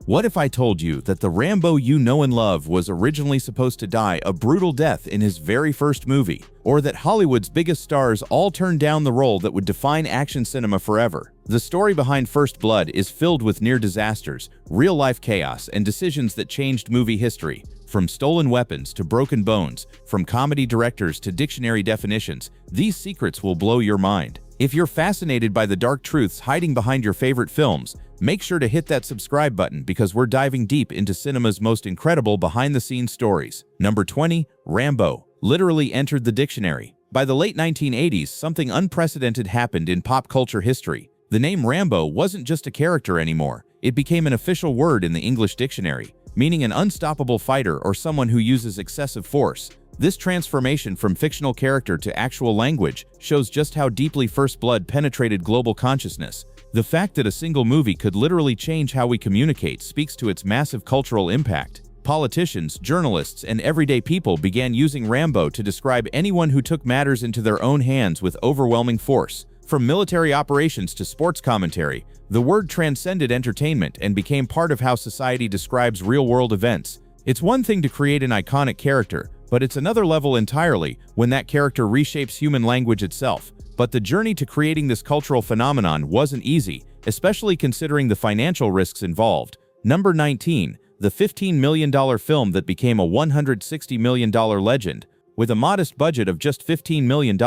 What if I told you that the Rambo you know and love was originally supposed to die a brutal death in his very first movie? Or that Hollywood's biggest stars all turned down the role that would define action cinema forever? The story behind First Blood is filled with near disasters, real-life chaos, and decisions that changed movie history. From stolen weapons to broken bones, from comedy directors to dictionary definitions, these secrets will blow your mind. If you're fascinated by the dark truths hiding behind your favorite films, make sure to hit that subscribe button because we're diving deep into cinema's most incredible behind-the-scenes stories. Number 20. Rambo literally entered the dictionary. By the late 1980s, something unprecedented happened in pop culture history. The name Rambo wasn't just a character anymore. It became an official word in the English dictionary, meaning an unstoppable fighter or someone who uses excessive force. This transformation from fictional character to actual language shows just how deeply First Blood penetrated global consciousness. The fact that a single movie could literally change how we communicate speaks to its massive cultural impact. Politicians, journalists, and everyday people began using Rambo to describe anyone who took matters into their own hands with overwhelming force. From military operations to sports commentary, the word transcended entertainment and became part of how society describes real-world events. It's one thing to create an iconic character, but it's another level entirely when that character reshapes human language itself. But the journey to creating this cultural phenomenon wasn't easy, especially considering the financial risks involved. Number 19. The $15 million film that became a $160 million legend. With a modest budget of just $15 million,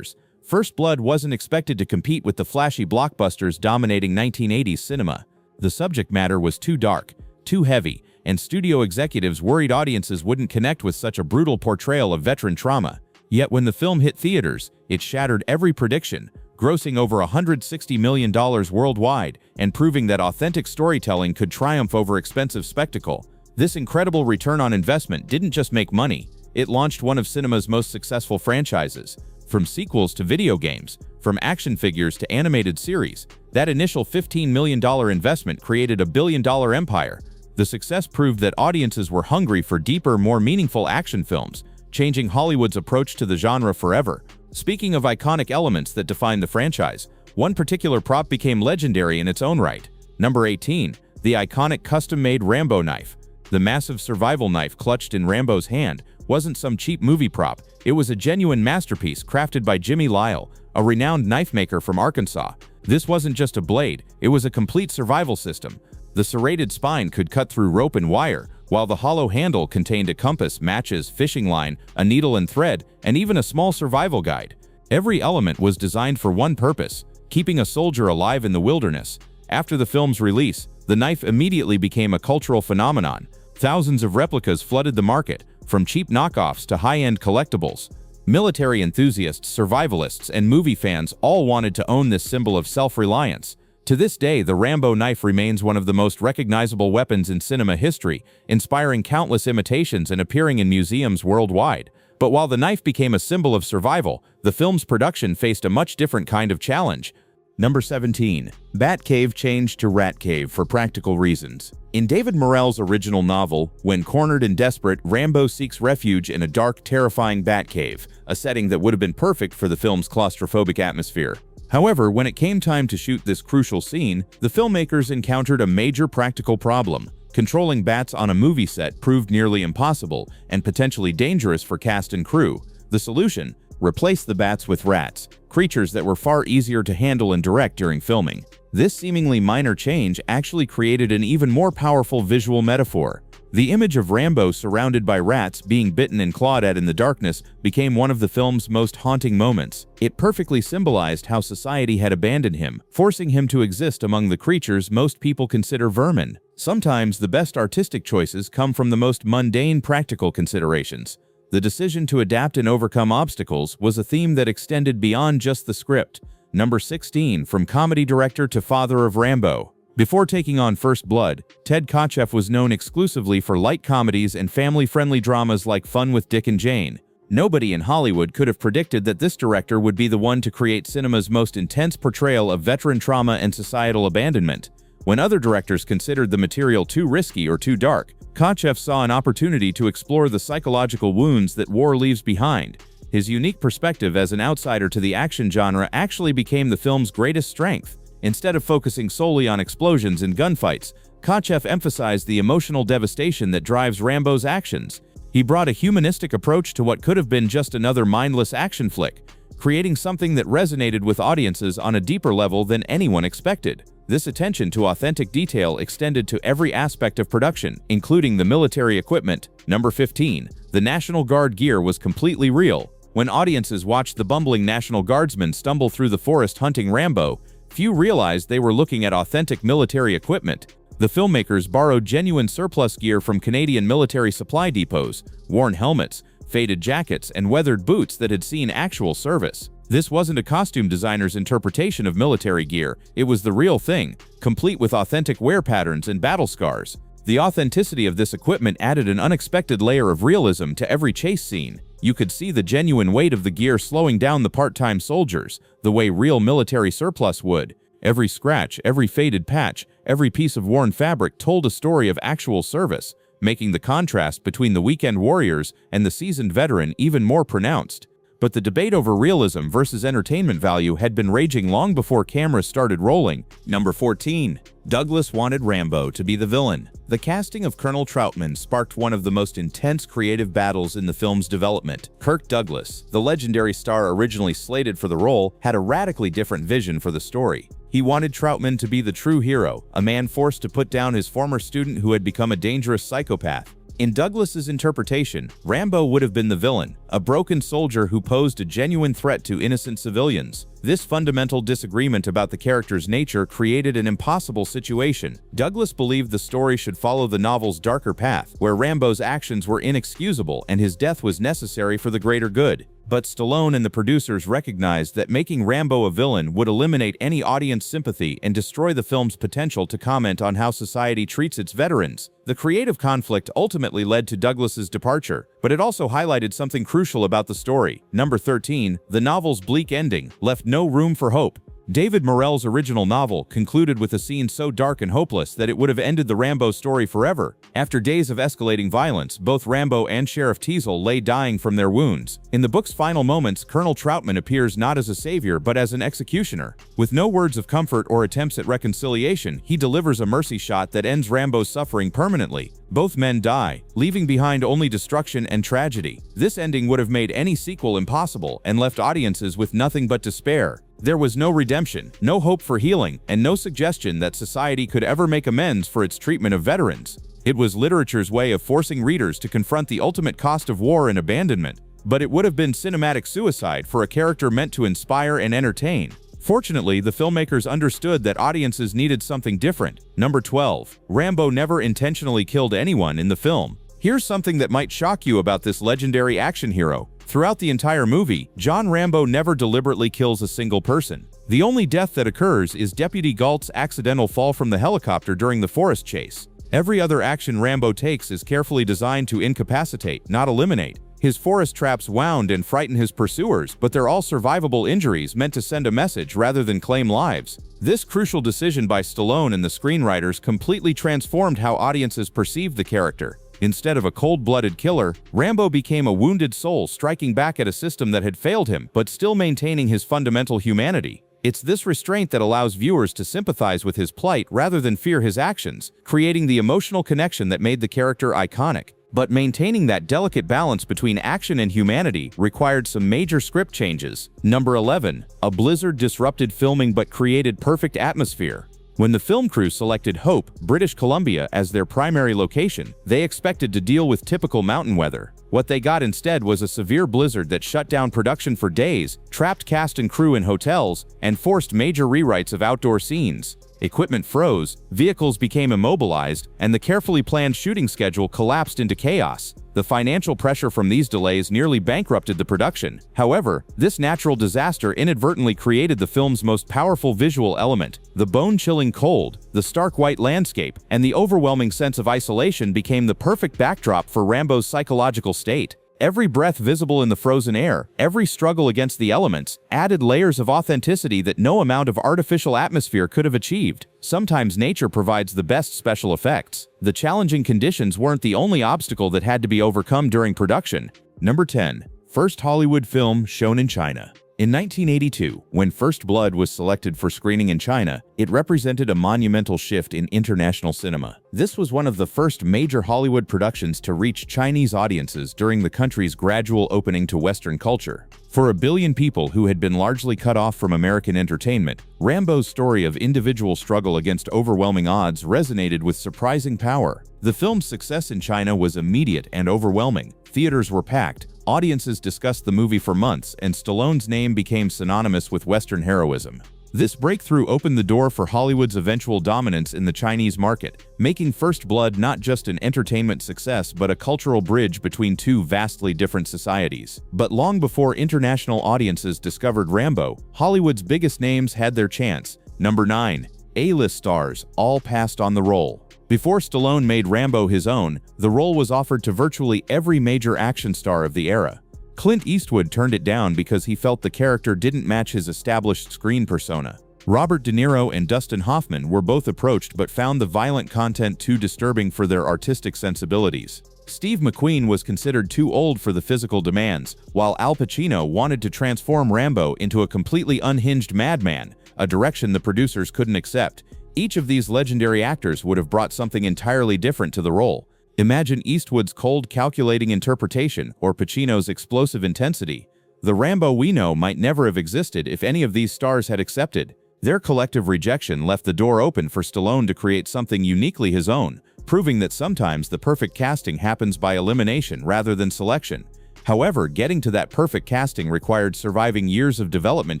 First Blood wasn't expected to compete with the flashy blockbusters dominating 1980s cinema. The subject matter was too dark, too heavy, and studio executives worried audiences wouldn't connect with such a brutal portrayal of veteran trauma. Yet when the film hit theaters, it shattered every prediction, grossing over $160 million worldwide and proving that authentic storytelling could triumph over expensive spectacle. This incredible return on investment didn't just make money, it launched one of cinema's most successful franchises. From sequels to video games, from action figures to animated series, that initial $15 million investment created a billion-dollar empire. The success proved that audiences were hungry for deeper, more meaningful action films, changing Hollywood's approach to the genre forever. Speaking of iconic elements that define the franchise, one particular prop became legendary in its own right. Number 18. The iconic custom-made Rambo knife. The massive survival knife clutched in Rambo's hand wasn't some cheap movie prop. It was a genuine masterpiece crafted by Jimmy Lyle, a renowned knife maker from Arkansas. This wasn't just a blade, it was a complete survival system. The serrated spine could cut through rope and wire, while the hollow handle contained a compass, matches, fishing line, a needle and thread, and even a small survival guide. Every element was designed for one purpose: keeping a soldier alive in the wilderness. After the film's release, the knife immediately became a cultural phenomenon. Thousands of replicas flooded the market, from cheap knockoffs to high-end collectibles. Military enthusiasts, survivalists, and movie fans all wanted to own this symbol of self-reliance. To this day, the Rambo knife remains one of the most recognizable weapons in cinema history, inspiring countless imitations and appearing in museums worldwide. But while the knife became a symbol of survival, the film's production faced a much different kind of challenge. Number 17. Batcave changed to Rat Cave for practical reasons. In David Morrell's original novel, when cornered and desperate, Rambo seeks refuge in a dark, terrifying Batcave, a setting that would have been perfect for the film's claustrophobic atmosphere. However, when it came time to shoot this crucial scene, the filmmakers encountered a major practical problem. Controlling bats on a movie set proved nearly impossible and potentially dangerous for cast and crew. The solution? Replace the bats with rats, creatures that were far easier to handle and direct during filming. This seemingly minor change actually created an even more powerful visual metaphor. The image of Rambo surrounded by rats being bitten and clawed at in the darkness became one of the film's most haunting moments. It perfectly symbolized how society had abandoned him, forcing him to exist among the creatures most people consider vermin. Sometimes the best artistic choices come from the most mundane practical considerations. The decision to adapt and overcome obstacles was a theme that extended beyond just the script. Number 16. From comedy director to father of Rambo. Before taking on First Blood, Ted Kotcheff was known exclusively for light comedies and family-friendly dramas like Fun with Dick and Jane. Nobody in Hollywood could have predicted that this director would be the one to create cinema's most intense portrayal of veteran trauma and societal abandonment. When other directors considered the material too risky or too dark, Kotcheff saw an opportunity to explore the psychological wounds that war leaves behind. His unique perspective as an outsider to the action genre actually became the film's greatest strength. Instead of focusing solely on explosions and gunfights, Kotcheff emphasized the emotional devastation that drives Rambo's actions. He brought a humanistic approach to what could have been just another mindless action flick, creating something that resonated with audiences on a deeper level than anyone expected. This attention to authentic detail extended to every aspect of production, including the military equipment. Number 15. The National Guard gear was completely real. When audiences watched the bumbling National Guardsmen stumble through the forest hunting Rambo, few realized they were looking at authentic military equipment. The filmmakers borrowed genuine surplus gear from Canadian military supply depots, worn helmets, faded jackets, and weathered boots that had seen actual service. This wasn't a costume designer's interpretation of military gear, it was the real thing, complete with authentic wear patterns and battle scars. The authenticity of this equipment added an unexpected layer of realism to every chase scene. You could see the genuine weight of the gear slowing down the part-time soldiers, the way real military surplus would. Every scratch, every faded patch, every piece of worn fabric told a story of actual service, making the contrast between the weekend warriors and the seasoned veteran even more pronounced. But the debate over realism versus entertainment value had been raging long before cameras started rolling. Number 14. Douglas wanted Rambo to be the villain. The casting of Colonel Troutman sparked one of the most intense creative battles in the film's development. Kirk Douglas, the legendary star originally slated for the role, had a radically different vision for the story. He wanted Troutman to be the true hero, a man forced to put down his former student who had become a dangerous psychopath. In Douglas's interpretation, Rambo would have been the villain, a broken soldier who posed a genuine threat to innocent civilians. This fundamental disagreement about the character's nature created an impossible situation. Douglas believed the story should follow the novel's darker path, where Rambo's actions were inexcusable and his death was necessary for the greater good. But Stallone and the producers recognized that making Rambo a villain would eliminate any audience sympathy and destroy the film's potential to comment on how society treats its veterans. The creative conflict ultimately led to Douglas's departure, but it also highlighted something crucial about the story. Number 13. The novel's bleak ending left no room for hope. David Morrell's original novel concluded with a scene so dark and hopeless that it would have ended the Rambo story forever. After days of escalating violence, both Rambo and Sheriff Teasle lay dying from their wounds. In the book's final moments, Colonel Troutman appears not as a savior but as an executioner. With no words of comfort or attempts at reconciliation, he delivers a mercy shot that ends Rambo's suffering permanently. Both men die, leaving behind only destruction and tragedy. This ending would have made any sequel impossible and left audiences with nothing but despair. There was no redemption, no hope for healing, and no suggestion that society could ever make amends for its treatment of veterans. It was literature's way of forcing readers to confront the ultimate cost of war and abandonment. But it would have been cinematic suicide for a character meant to inspire and entertain. Fortunately, the filmmakers understood that audiences needed something different. Number 12. Rambo never intentionally killed anyone in the film. Here's something that might shock you about this legendary action hero. Throughout the entire movie, John Rambo never deliberately kills a single person. The only death that occurs is Deputy Galt's accidental fall from the helicopter during the forest chase. Every other action Rambo takes is carefully designed to incapacitate, not eliminate. His forest traps wound and frighten his pursuers, but they're all survivable injuries meant to send a message rather than claim lives. This crucial decision by Stallone and the screenwriters completely transformed how audiences perceived the character. Instead of a cold-blooded killer, Rambo became a wounded soul striking back at a system that had failed him, but still maintaining his fundamental humanity. It's this restraint that allows viewers to sympathize with his plight rather than fear his actions, creating the emotional connection that made the character iconic. But maintaining that delicate balance between action and humanity required some major script changes. Number 11. A blizzard disrupted filming but created perfect atmosphere. When the film crew selected Hope, British Columbia, as their primary location, they expected to deal with typical mountain weather. What they got instead was a severe blizzard that shut down production for days, trapped cast and crew in hotels, and forced major rewrites of outdoor scenes. Equipment froze, vehicles became immobilized, and the carefully planned shooting schedule collapsed into chaos. The financial pressure from these delays nearly bankrupted the production. However, this natural disaster inadvertently created the film's most powerful visual element. The bone-chilling cold, the stark white landscape, and the overwhelming sense of isolation became the perfect backdrop for Rambo's psychological state. Every breath visible in the frozen air, every struggle against the elements, added layers of authenticity that no amount of artificial atmosphere could have achieved. Sometimes nature provides the best special effects. The challenging conditions weren't the only obstacle that had to be overcome during production. Number 10. First Hollywood film shown in China. In 1982, when First Blood was selected for screening in China, It represented a monumental shift in international cinema. This was one of the first major Hollywood productions to reach Chinese audiences during the country's gradual opening to Western culture. For a billion people who had been largely cut off from American entertainment, Rambo's story of individual struggle against overwhelming odds resonated with surprising power. The film's success in China was immediate and overwhelming. Theaters were packed, audiences discussed the movie for months, and Stallone's name became synonymous with Western heroism. This breakthrough opened the door for Hollywood's eventual dominance in the Chinese market, making First Blood not just an entertainment success but a cultural bridge between two vastly different societies. But long before international audiences discovered Rambo, Hollywood's biggest names had their chance. Number 9. A-list stars all passed on the role. Before Stallone made Rambo his own, the role was offered to virtually every major action star of the era. Clint Eastwood turned it down because he felt the character didn't match his established screen persona. Robert De Niro and Dustin Hoffman were both approached but found the violent content too disturbing for their artistic sensibilities. Steve McQueen was considered too old for the physical demands, while Al Pacino wanted to transform Rambo into a completely unhinged madman, a direction the producers couldn't accept. Each of these legendary actors would have brought something entirely different to the role. Imagine Eastwood's cold, calculating interpretation or Pacino's explosive intensity. The Rambo we know might never have existed if any of these stars had accepted. Their collective rejection left the door open for Stallone to create something uniquely his own, proving that sometimes the perfect casting happens by elimination rather than selection. However, getting to that perfect casting required surviving years of development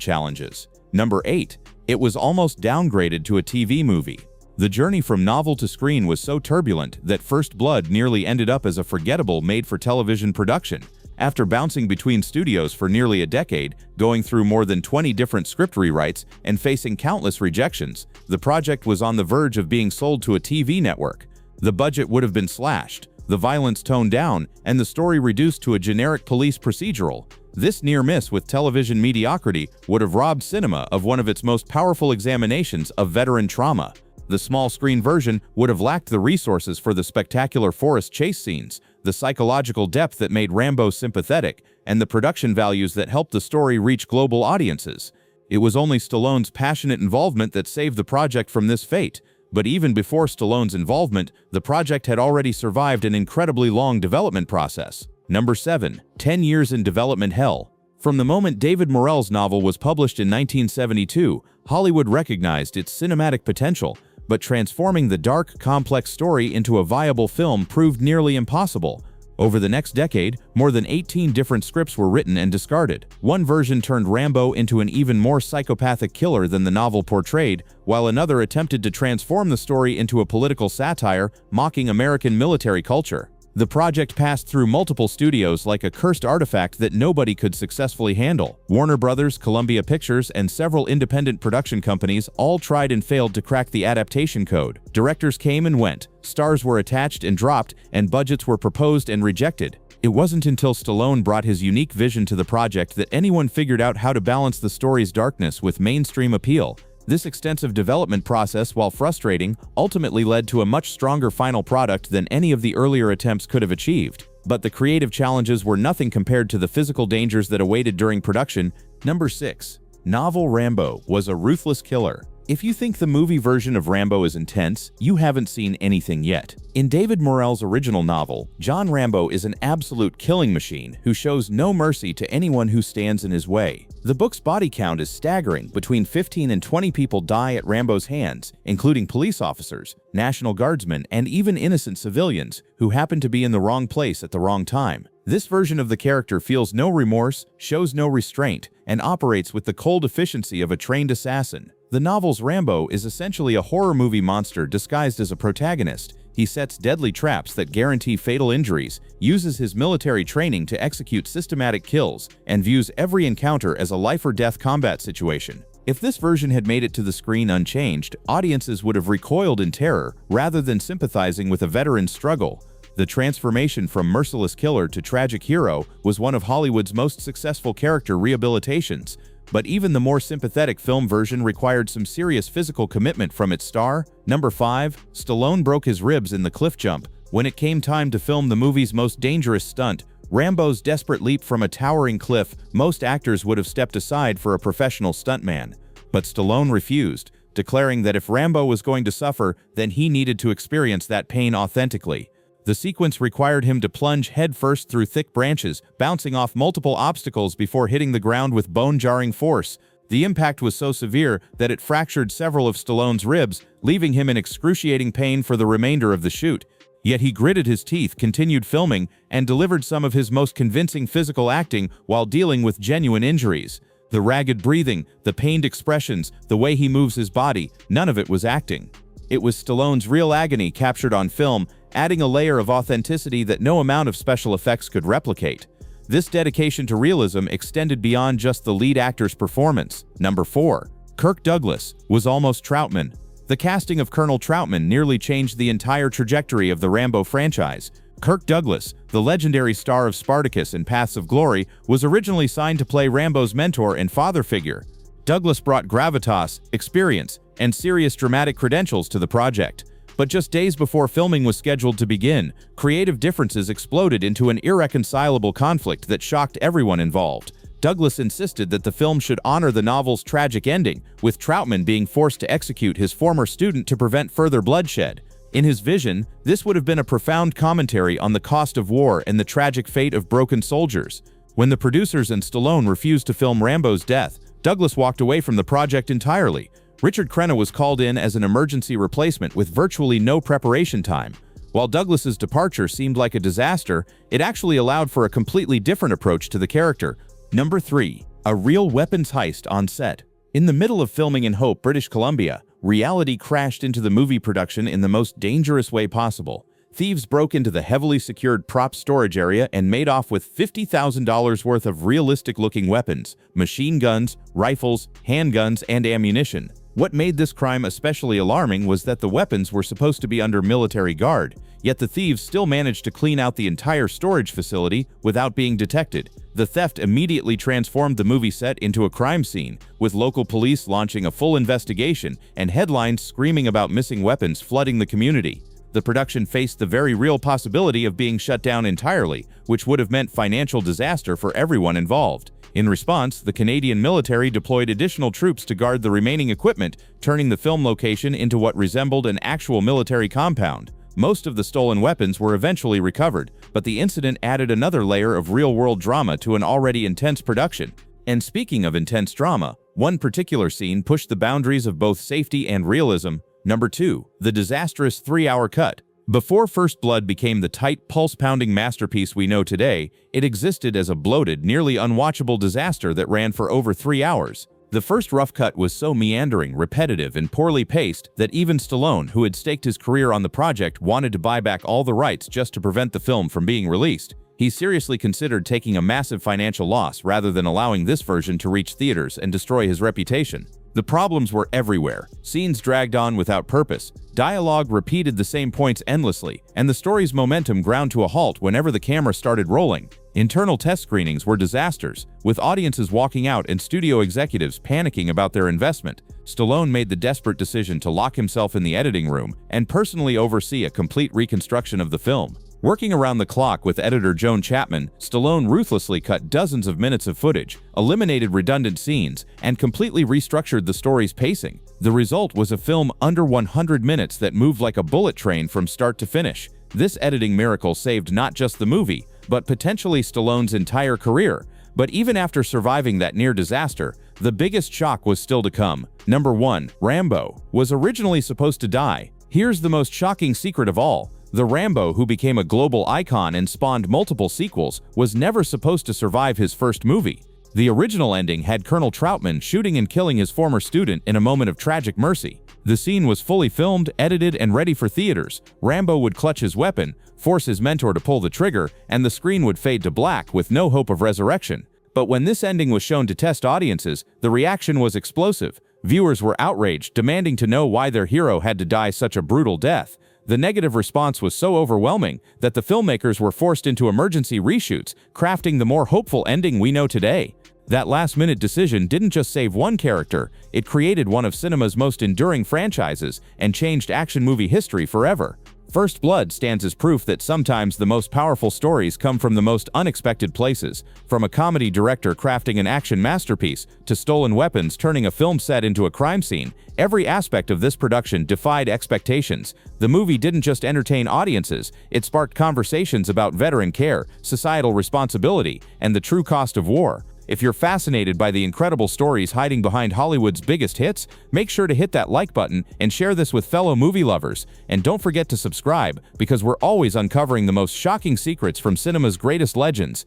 challenges. Number 8. It was almost downgraded to a TV movie. The journey from novel to screen was so turbulent that First Blood nearly ended up as a forgettable made-for-television production. After bouncing between studios for nearly a decade, going through more than 20 different script rewrites, and facing countless rejections, the project was on the verge of being sold to a TV network. The budget would have been slashed, the violence toned down, and the story reduced to a generic police procedural. This near miss with television mediocrity would have robbed cinema of one of its most powerful examinations of veteran trauma. The small-screen version would have lacked the resources for the spectacular forest chase scenes, the psychological depth that made Rambo sympathetic, and the production values that helped the story reach global audiences. It was only Stallone's passionate involvement that saved the project from this fate. But even before Stallone's involvement, the project had already survived an incredibly long development process. Number 7. 10 years in development hell. From the moment David Morrell's novel was published in 1972, Hollywood recognized its cinematic potential, but transforming the dark, complex story into a viable film proved nearly impossible. Over the next decade, more than 18 different scripts were written and discarded. One version turned Rambo into an even more psychopathic killer than the novel portrayed, while another attempted to transform the story into a political satire, mocking American military culture. The project passed through multiple studios like a cursed artifact that nobody could successfully handle. Warner Brothers, Columbia Pictures, and several independent production companies all tried and failed to crack the adaptation code. Directors came and went, stars were attached and dropped, and budgets were proposed and rejected. It wasn't until Stallone brought his unique vision to the project that anyone figured out how to balance the story's darkness with mainstream appeal. This extensive development process, while frustrating, ultimately led to a much stronger final product than any of the earlier attempts could have achieved. But the creative challenges were nothing compared to the physical dangers that awaited during production. Number 6. Novel Rambo was a ruthless killer. If you think the movie version of Rambo is intense, you haven't seen anything yet. In David Morrell's original novel, John Rambo is an absolute killing machine who shows no mercy to anyone who stands in his way. The book's body count is staggering. Between 15 and 20 people die at Rambo's hands, including police officers, National Guardsmen, and even innocent civilians who happen to be in the wrong place at the wrong time. This version of the character feels no remorse, shows no restraint, and operates with the cold efficiency of a trained assassin. The novel's Rambo is essentially a horror movie monster disguised as a protagonist. He sets deadly traps that guarantee fatal injuries, uses his military training to execute systematic kills, and views every encounter as a life-or-death combat situation. If this version had made it to the screen unchanged, audiences would have recoiled in terror rather than sympathizing with a veteran's struggle. The transformation from merciless killer to tragic hero was one of Hollywood's most successful character rehabilitations. But even the more sympathetic film version required some serious physical commitment from its star. Number 5. Stallone broke his ribs in the cliff jump. When it came time to film the movie's most dangerous stunt, Rambo's desperate leap from a towering cliff, most actors would have stepped aside for a professional stuntman. But Stallone refused. declaring that if Rambo was going to suffer, then he needed to experience that pain authentically. The sequence required him to plunge headfirst through thick branches, bouncing off multiple obstacles before hitting the ground with bone-jarring force. The impact was so severe that it fractured several of Stallone's ribs, leaving him in excruciating pain for the remainder of the shoot. Yet he gritted his teeth, continued filming, and delivered some of his most convincing physical acting while dealing with genuine injuries. The ragged breathing, the pained expressions, the way he moves his body, none of it was acting. It was Stallone's real agony captured on film, adding a layer of authenticity that no amount of special effects could replicate. This dedication to realism extended beyond just the lead actor's performance. Number 4. Kirk Douglas was almost Troutman. The casting of Colonel Troutman nearly changed the entire trajectory of the Rambo franchise. Kirk Douglas, the legendary star of Spartacus and Paths of Glory, was originally signed to play Rambo's mentor and father figure. Douglas brought gravitas, experience, and serious dramatic credentials to the project. But just days before filming was scheduled to begin, creative differences exploded into an irreconcilable conflict that shocked everyone involved. Douglas insisted that the film should honor the novel's tragic ending, with Troutman being forced to execute his former student to prevent further bloodshed. In his vision, this would have been a profound commentary on the cost of war and the tragic fate of broken soldiers. When the producers and Stallone refused to film Rambo's death, Douglas walked away from the project entirely. Richard Crenna was called in as an emergency replacement with virtually no preparation time. While Douglas's departure seemed like a disaster, it actually allowed for a completely different approach to the character. Number 3. A real weapons heist on set. In the middle of filming in Hope, British Columbia, reality crashed into the movie production in the most dangerous way possible. Thieves broke into the heavily secured prop storage area and made off with $50,000 worth of realistic-looking weapons, machine guns, rifles, handguns, and ammunition. What made this crime especially alarming was that the weapons were supposed to be under military guard, yet the thieves still managed to clean out the entire storage facility without being detected. The theft immediately transformed the movie set into a crime scene, with local police launching a full investigation and headlines screaming about missing weapons flooding the community. The production faced the very real possibility of being shut down entirely, which would have meant financial disaster for everyone involved. In response, the Canadian military deployed additional troops to guard the remaining equipment, turning the film location into what resembled an actual military compound. Most of the stolen weapons were eventually recovered, but the incident added another layer of real-world drama to an already intense production. And speaking of intense drama, one particular scene pushed the boundaries of both safety and realism. Number 2. The disastrous 3-hour cut. Before First Blood became the tight, pulse-pounding masterpiece we know today, it existed as a bloated, nearly unwatchable disaster that ran for over 3 hours. The first rough cut was so meandering, repetitive, and poorly paced that even Stallone, who had staked his career on the project, wanted to buy back all the rights just to prevent the film from being released. He seriously considered taking a massive financial loss rather than allowing this version to reach theaters and destroy his reputation. The problems were everywhere. Scenes dragged on without purpose, dialogue repeated the same points endlessly, and the story's momentum ground to a halt whenever the camera started rolling. Internal test screenings were disasters, with audiences walking out and studio executives panicking about their investment. Stallone made the desperate decision to lock himself in the editing room and personally oversee a complete reconstruction of the film. Working around the clock with editor Joan Chapman, Stallone ruthlessly cut dozens of minutes of footage, eliminated redundant scenes, and completely restructured the story's pacing. The result was a film under 100 minutes that moved like a bullet train from start to finish. This editing miracle saved not just the movie, but potentially Stallone's entire career. But even after surviving that near disaster, the biggest shock was still to come. Number 1. Rambo was originally supposed to die. Here's the most shocking secret of all. The Rambo, who became a global icon and spawned multiple sequels, was never supposed to survive his first movie. The original ending had Colonel Troutman shooting and killing his former student in a moment of tragic mercy. The scene was fully filmed, edited, and ready for theaters. Rambo would clutch his weapon, force his mentor to pull the trigger, and the screen would fade to black with no hope of resurrection. But when this ending was shown to test audiences, the reaction was explosive. Viewers were outraged, demanding to know why their hero had to die such a brutal death. The negative response was so overwhelming that the filmmakers were forced into emergency reshoots, crafting the more hopeful ending we know today. That last-minute decision didn't just save one character, it created one of cinema's most enduring franchises and changed action movie history forever. First Blood stands as proof that sometimes the most powerful stories come from the most unexpected places, from a comedy director crafting an action masterpiece to stolen weapons turning a film set into a crime scene. Every aspect of this production defied expectations. The movie didn't just entertain audiences, it sparked conversations about veteran care, societal responsibility, and the true cost of war. If you're fascinated by the incredible stories hiding behind Hollywood's biggest hits, make sure to hit that like button and share this with fellow movie lovers. And don't forget to subscribe, because we're always uncovering the most shocking secrets from cinema's greatest legends.